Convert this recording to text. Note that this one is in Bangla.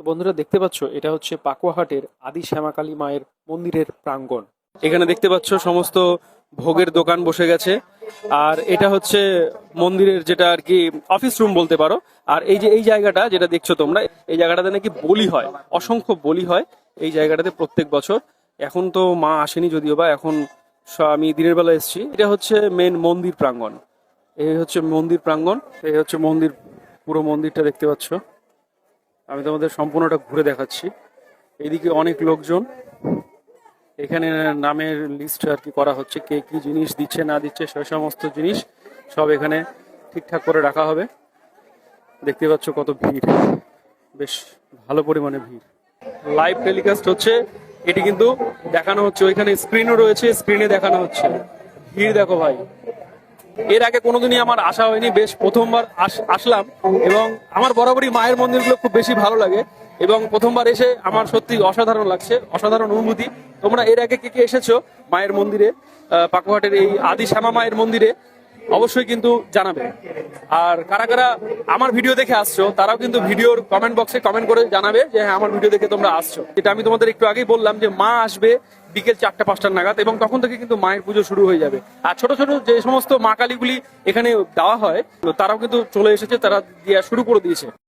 বন্ধুরা দেখতে পাচ্ছ এটা হচ্ছে পাকুয়াহাটের আদি শ্যামাকালী মায়ের মন্দিরের প্রাঙ্গণ। এখানে দেখতে পাচ্ছ সমস্ত ভোগের দোকান বসে গেছে। আর এটা হচ্ছে মন্দিরের যেটা আর কি অফিস রুম বলতে পারো। আর এই যে এই জায়গাটা যেটা দেখছো তোমরা, এই জায়গাটাতে নাকি বলি হয়, অসংখ্য বলি হয় এই জায়গাটাতে প্রত্যেক বছর। এখন তো মা আসেনি যদিও বা, এখন আমি দিনের বেলা এসেছি। এটা হচ্ছে মেন মন্দির প্রাঙ্গণ। এই হচ্ছে মন্দির প্রাঙ্গণ, এই হচ্ছে মন্দির, পুরো মন্দিরটা দেখতে পাচ্ছ। আমি তোমাদের সম্পূর্ণটা ঘুরে দেখাচ্ছি। এইদিকে অনেক লোকজন, এখানে নামের লিস্ট আর কি করা হচ্ছে, কে কি জিনিস দিচ্ছে না দিচ্ছে সেই সমস্ত জিনিস সব এখানে ঠিকঠাক করে রাখা হবে। দেখতে পাচ্ছ কত ভিড়, বেশ ভালো পরিমাণে ভিড়। লাইভ টেলিকাস্ট হচ্ছে, এটি কিন্তু দেখানো হচ্ছে, ওইখানে স্ক্রিনও রয়েছে, স্ক্রিনে দেখানো হচ্ছে। ভিড় দেখো ভাই, এর আগে কোনোদিনই আমার আসা হয়নি, বেশ প্রথমবার আসলাম। এবং আমার বরাবরই মায়ের মন্দিরগুলো খুব বেশি ভালো লাগে, এবং প্রথমবার এসে আমার সত্যি অসাধারণ লাগছে, অসাধারণ অনুভূতি। তোমরা এর আগে কে কে এসেছো মায়ের মন্দিরে, পাকুয়াহাটের এই আদি শ্যামা মায়ের মন্দিরে, অবশ্যই কিন্তু জানাবে। আর কারা কারা আমার ভিডিও দেখে আসছো তারাও কিন্তু ভিডিওর কমেন্ট বক্সে কমেন্ট করে জানাবে যে হ্যাঁ আমার ভিডিও দেখে তোমরা আসছো। যেটা আমি তোমাদের একটু আগেই বললাম যে মা আসবে বিকেল 4টা-5টা নাগাদ, এবং তখন থেকে কিন্তু মায়ের পুজো শুরু হয়ে যাবে। আর ছোট ছোট যে সমস্ত মা কালীগুলি এখানে দেওয়া হয় তারাও কিন্তু চলে এসেছে, তারা দেওয়া শুরু করে দিয়েছে।